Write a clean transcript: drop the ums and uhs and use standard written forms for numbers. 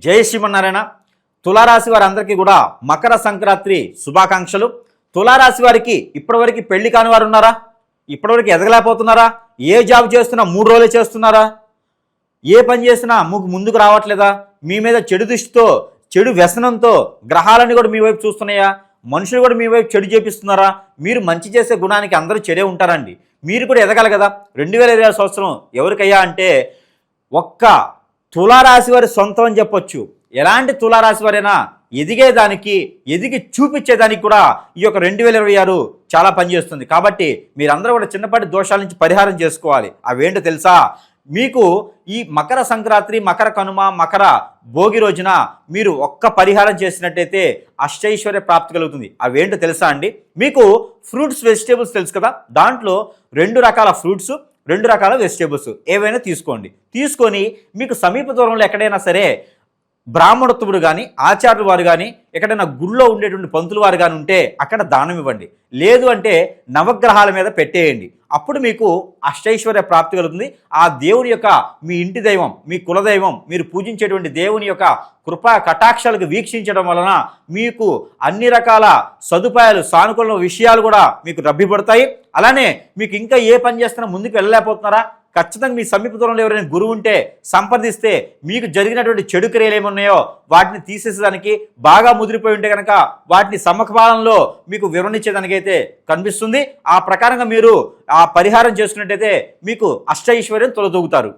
జై శ్రీమన్నారాయణ. తులారాశి వారందరికీ కూడా మకర సంక్రాంతి శుభాకాంక్షలు. తులారాశి వారికి ఇప్పటివరకు పెళ్లి కాని వారు ఉన్నారా? ఇప్పటివరకు ఎదగలేకపోతున్నారా? ఏ జాబ్ చేస్తున్నా 3 రోజులే చేస్తున్నారా? ఏ పని చేసినా ముందుకు రావట్లేదా? మీ మీద చెడు దృష్టితో చెడు వ్యసనంతో గ్రహాలన్నీ కూడా మీ వైపు చూస్తున్నాయా? మనుషులు కూడా మీ వైపు చెడు చేపిస్తున్నారా? మీరు మంచి చేసే గుణానికి అందరూ చెడే ఉంటారండి. మీరు కూడా ఎదగాలి కదా. 2020 సంవత్సరం ఎవరికయ్యా అంటే ఒక్క తులారాశి వారి సొంతం అని చెప్పొచ్చు. ఎలాంటి తులారాశి వారైనా ఎదిగేదానికి ఎదిగి చూపించేదానికి కూడా ఈ యొక్క 2026 చాలా పనిచేస్తుంది. కాబట్టి మీరందరూ కూడా చిన్నపాటి దోషాల నుంచి పరిహారం చేసుకోవాలి. అవేంటో తెలుసా? మీకు ఈ మకర సంక్రాంతి, మకర కనుమ, మకర భోగి రోజున మీరు ఒక్క పరిహారం చేసినట్టయితే అష్టైశ్వర్య ప్రాప్తి కలుగుతుంది. అవేంటో తెలుసా అండి? మీకు ఫ్రూట్స్ వెజిటేబుల్స్ తెలుసు కదా, దాంట్లో 2 రకాల ఫ్రూట్స్ 2 రకాల వెజిటేబుల్స్ ఏవైనా తీసుకోండి. తీసుకొని మీకు సమీప దూరంలో ఎక్కడైనా సరే బ్రాహ్మణోత్తముడు కానీ ఆచార్యులు వారు కానీ ఎక్కడైనా గుళ్ళో ఉండేటువంటి పంతులు వారు కానీ ఉంటే అక్కడ దానం ఇవ్వండి. లేదు అంటే నవగ్రహాల మీద పెట్టేయండి. అప్పుడు మీకు అష్టైశ్వర్య ప్రాప్తి కలుగుతుంది. ఆ దేవుని యొక్క మీ ఇంటి దైవం, మీ కులదైవం, మీరు పూజించేటువంటి దేవుని యొక్క కృపా కటాక్షాలకు వీక్షించడం వలన మీకు అన్ని రకాల సదుపాయాలు, సానుకూల విషయాలు కూడా మీకు రబ్బిపడతాయి. అలానే మీకు ఇంకా ఏ పని చేస్తున్నా ముందుకు వెళ్ళలేకపోతున్నారా? ఖచ్చితంగా మీ సమీప దూరంలో ఎవరైనా గురువు ఉంటే సంప్రదిస్తే మీకు జరిగినటువంటి చెడు క్రియలు ఏమున్నాయో వాటిని తీసేసేదానికి, బాగా ముదిరిపోయి ఉంటే కనుక వాటిని సమకాలంలో మీకు వివరించేదానికైతే కనిపిస్తుంది. ఆ ప్రకారంగా మీరు ఆ పరిహారం చేసుకున్నట్టయితే మీకు అష్టైశ్వర్యం తొలదూగుతారు.